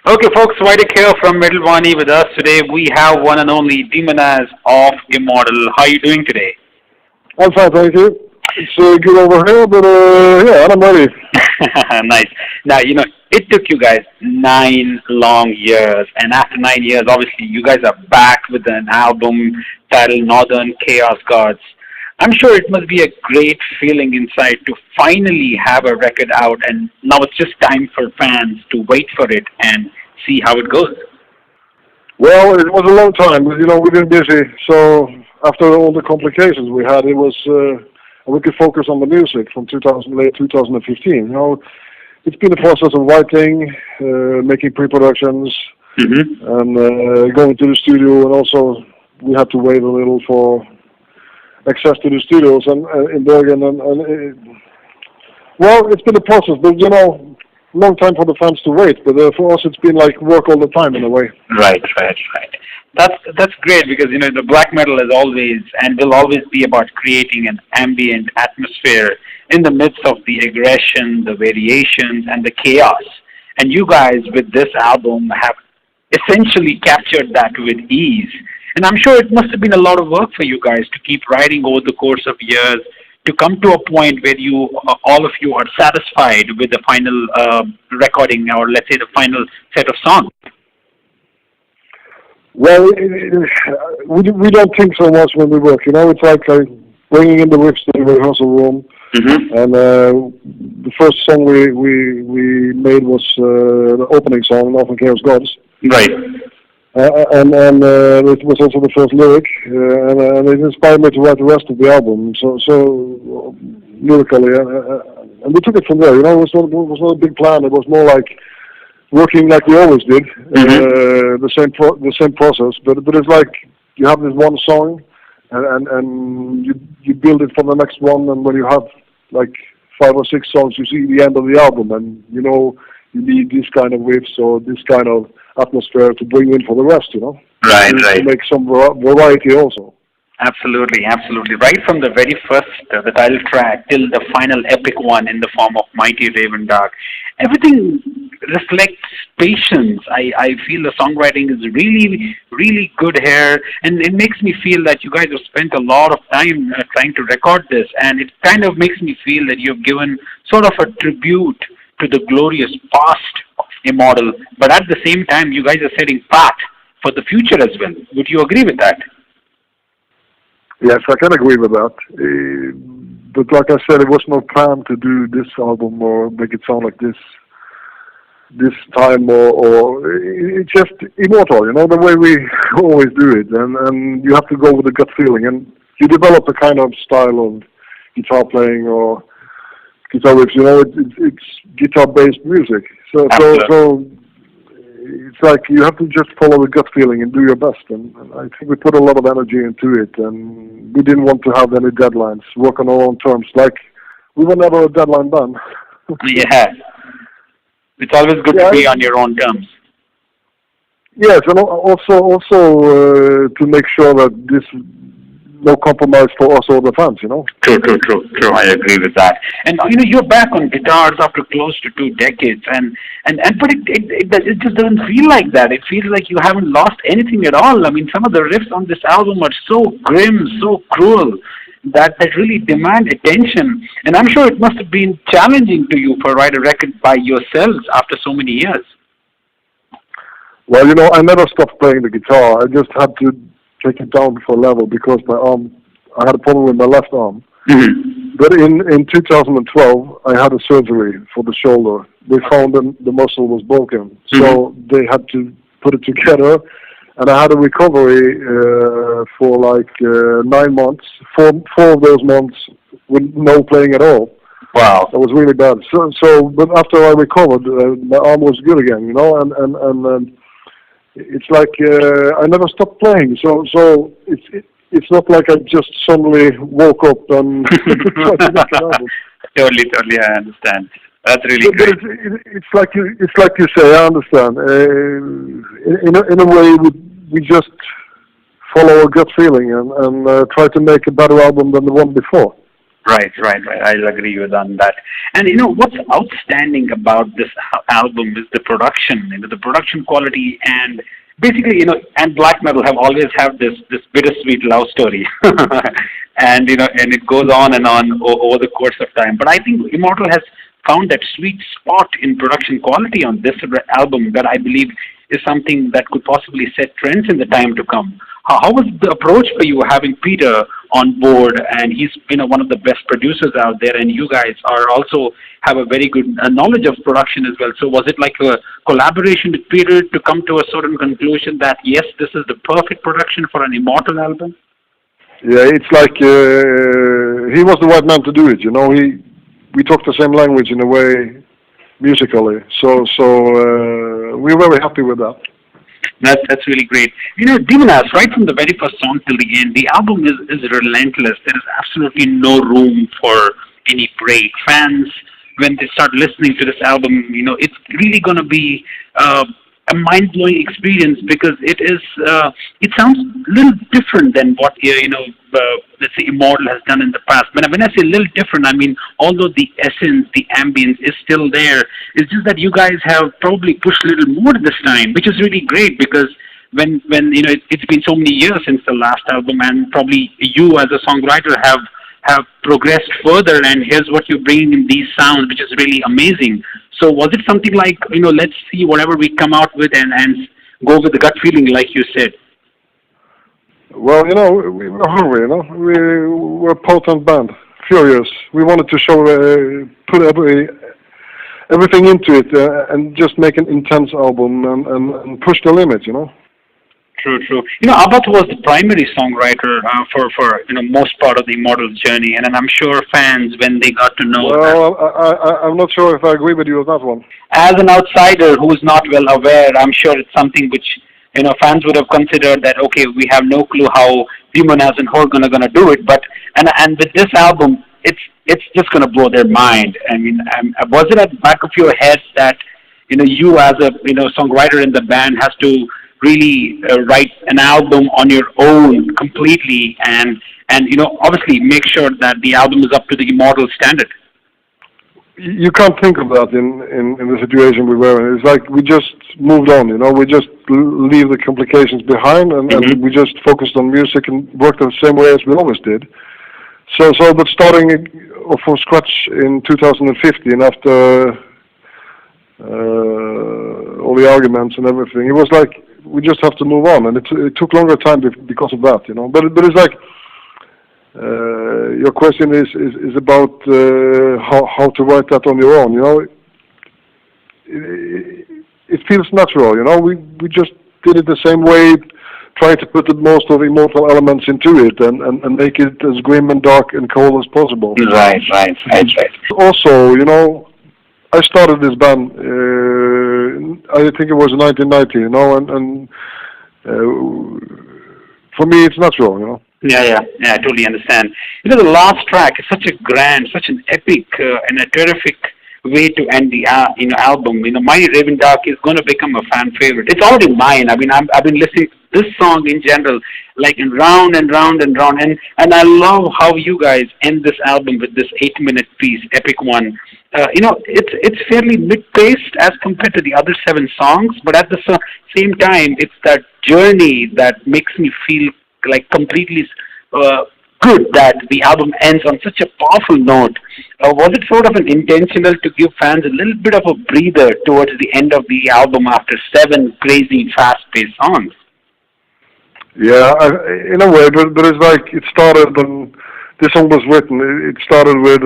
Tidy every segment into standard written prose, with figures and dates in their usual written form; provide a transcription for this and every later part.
Okay, folks, Vitek here from Middle Wani with us today. We have one and only Demonaz of Immortal. How are you doing today? I'm fine, thank you. It's good over here, but yeah, I'm ready. Nice. Now, it took you guys 9 long years, and after 9 years, obviously, you guys are back with an album titled Northern Chaos Gods. I'm sure it must be a great feeling inside to finally have a record out, and now it's just time for fans to wait for it and see how it goes. Well, it was a long time, but we've been busy. So after all the complications we had, it was we could focus on the music from 2008, 2015. It's been a process of writing, making pre-productions, and going to the studio, and also we had to wait a little for access to the studios and in Bergen, well, it's been a process, but long time for the fans to wait. But for us, it's been like work all the time in a way. Right. That's great because the black metal is always and will always be about creating an ambient atmosphere in the midst of the aggression, the variations, and the chaos. And you guys with this album have essentially captured that with ease. And I'm sure it must have been a lot of work for you guys to keep writing over the course of years to come to a point where all of you are satisfied with the final recording, or let's say the final set of songs. Well, we don't think so much when we work. It's like bringing in the riffs to the rehearsal room. And the first song we made was the opening song, Northern Chaos Gods. Right. And it was also the first lyric, and it inspired me to write the rest of the album. So lyrically, and we took it from there. It was not a big plan. It was more like working like we always did, the same process. But it's like you have this one song, and you build it for the next one. And when you have like 5 or 6 songs, you see the end of the album, and you need this kind of riffs or this kind of atmosphere to bring in for the rest, Right. To make some variety also. Absolutely. Right from the very first, the title track, till the final epic one in the form of Mighty Raven Dark, everything reflects patience. I feel the songwriting is really, really good here, and it makes me feel that you guys have spent a lot of time trying to record this, and it kind of makes me feel that you've given sort of a tribute to the glorious past of Immortal, but at the same time, you guys are setting path for the future as well. Would you agree with that? Yes, I can agree with that. But like I said, it was no plan to do this album or make it sound like this time, or it's just Immortal, the way we always do it, and you have to go with a gut feeling, and you develop a kind of style of guitar playing or guitar riffs, it's guitar-based music. So it's like you have to just follow the gut feeling and do your best. And I think we put a lot of energy into it, and we didn't want to have any deadlines, work on our own terms. Like, we were never a deadline band. Yeah. It's always good to be on your own terms. Yes, and also to make sure that this no compromise for us or the fans, True. I agree with that. And you're back on guitars after close to 2 decades, but it just doesn't feel like that. It feels like you haven't lost anything at all. I mean, some of the riffs on this album are so grim, so cruel, that really demand attention. And I'm sure it must have been challenging to you to write a record by yourselves after so many years. Well, I never stopped playing the guitar. I just had to take it down for a level because I had a problem with my left arm. But in 2012, I had a surgery for the shoulder. They found the muscle was broken, so they had to put it together, and I had a recovery for like 9 months. Four of those months with no playing at all. Wow, that was really bad. But after I recovered, my arm was good again, and it's like I never stopped playing. So it's not like I just suddenly woke up and tried to make an album. Totally, I understand. That's really great. It's like you say. I understand. In a way, we just follow a gut feeling and try to make a better album than the one before. Right, right, right. I'll agree with on that. And what's outstanding about this album is the production, the production quality, and basically, and black metal have always have this bittersweet love story, and and it goes on and on over the course of time. But I think Immortal has found that sweet spot in production quality on this album that I believe is something that could possibly set trends in the time to come. How was the approach for you having Peter on board, and he's one of the best producers out there, and you guys are also have a very good knowledge of production as well. So was it like a collaboration with Peter to come to a certain conclusion that yes, this is the perfect production for an Immortal album? Yeah, it's like he was the right man to do it. We talk the same language in a way musically, so we're very happy with that. That's really great. Demonaz, right from the very first song till the end, the album is relentless. There is absolutely no room for any break. Fans, when they start listening to this album, it's really going to be a mind-blowing experience because it sounds a little different than what let's say Immortal has done in the past. When I say a little different, I mean although the essence, the ambience is still there, it's just that you guys have probably pushed a little more this time, which is really great because when it's been so many years since the last album, and probably you as a songwriter have progressed further, and here's what you're bringing in these sounds, which is really amazing. So was it something like, let's see whatever we come out with and go with the gut feeling, like you said? Well, we were hungry, we're a potent band, furious. We wanted to show, put everything into it and just make an intense album and push the limits, True. Abbath was the primary songwriter for most part of the Immortal journey, and I'm sure fans, when they got to know. Well, I'm not sure if I agree with you on that one. As an outsider who's not well aware, I'm sure it's something which fans would have considered that okay, we have no clue how Demonaz and Hor gonna do it, but and with this album, it's just gonna blow their mind. I mean, was it at the back of your head that you as a songwriter in the band has to really write an album on your own completely and obviously make sure that the album is up to the Immortal standard? You can't think of that in the situation we were in. It's like we just moved on, we just leave the complications behind and we just focused on music and worked the same way as we always did. But starting off from scratch in 2015 after all the arguments and everything, it was like we just have to move on, and it took longer time because of that, But it's like your question is about how to write that on your own, It feels natural, We just did it the same way, trying to put the most of Immortal elements into it and make it as grim and dark and cold as possible. Right. Also, I started this band, I think it was 1990, and for me it's natural, Yeah, I totally understand. The last track is such a grand, such an epic and a terrific way to end the album. Mighty Raven Dark is going to become a fan favorite. It's already mine. I mean, I've been listening to this song in general, like in round and round and round, and I love how you guys end this album with this 8-minute piece, epic one. It's fairly mid-paced as compared to the other 7 songs, but at the same time, it's that journey that makes me feel like completely good that the album ends on such a powerful note. Was it sort of an intentional to give fans a little bit of a breather towards the end of the album after 7 crazy, fast-paced songs? Yeah, in a way, but it's like it started when this song was written. It started with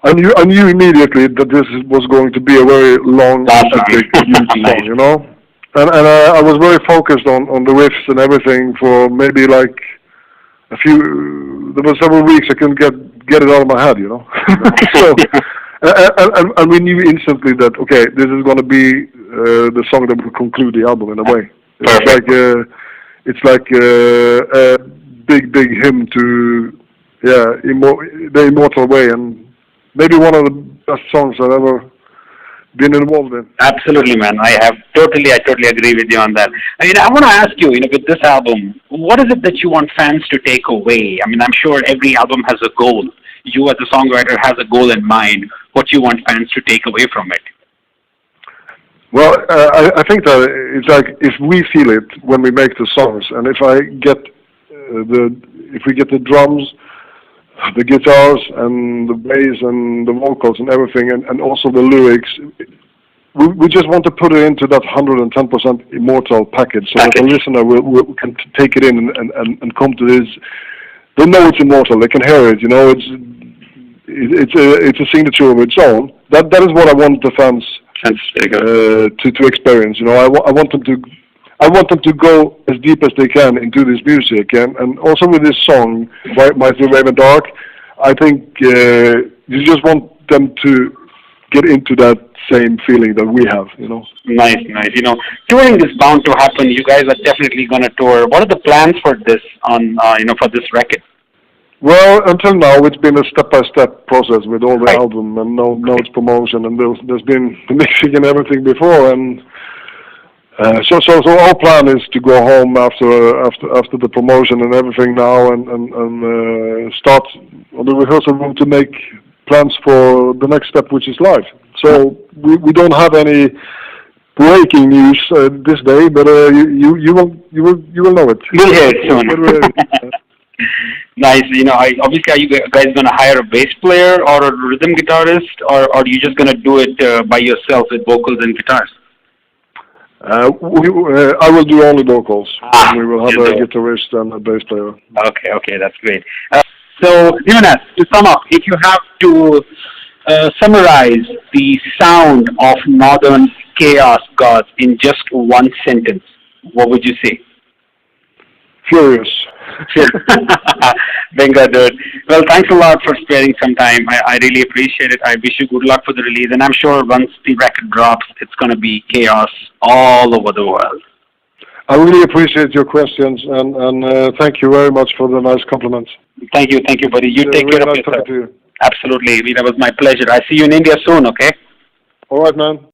I knew immediately that this was going to be a very long, epic song, And I was very focused on the riffs and everything for maybe like there were several weeks I couldn't get it out of my head, So, and we knew instantly that, okay, this is going to be the song that will conclude the album in a way. It's like a big hymn to, the Immortal way, and maybe one of the best songs I've ever been involved in. Absolutely, man. I totally agree with you on that. I mean, I want to ask you, with this album, what is it that you want fans to take away? I mean, I'm sure every album has a goal. You as a songwriter has a goal in mind. What you want fans to take away from it? Well, I think that it's like if we feel it when we make the songs, and if we get the drums, the guitars and the bass and the vocals and everything, and also the lyrics, we just want to put it into that 110% immortal package, so that the listener can take it in and come to this. They know it's immortal. They can hear it. It's a signature of its own. That is what I want the fans to experience. I want them to go as deep as they can into this music, and also with this song, Mighty Raven Dark, I think you just want them to get into that same feeling that we have. Nice. Touring is bound to happen. You guys are definitely going to tour. What are the plans for this for this record? Well, until now, it's been a step-by-step process with all the album, and now it's promotion, and there's been the mixing and everything before, and so our plan is to go home after the promotion and everything now, and start on the rehearsal room to make plans for the next step, which is live. So we don't have any breaking news this day, but you will know it. You'll hear it soon. Nice. Obviously, are you guys going to hire a bass player or a rhythm guitarist, or are you just going to do it by yourself with vocals and guitars? I will do only vocals. We will have a guitarist and a bass player. Okay, that's great. So, Demonaz, to sum up, if you have to summarize the sound of Northern Chaos Gods in just one sentence, what would you say? Furious. Bingo, dude. Well, thanks a lot for sparing some time. I really appreciate it. I wish you good luck for the release, and I'm sure once the record drops, it's going to be chaos all over the world. I really appreciate your questions, and thank you very much for the nice compliments. Thank you, buddy. You take care of yourself. Absolutely. That was my pleasure. I see you in India soon, okay? All right, man.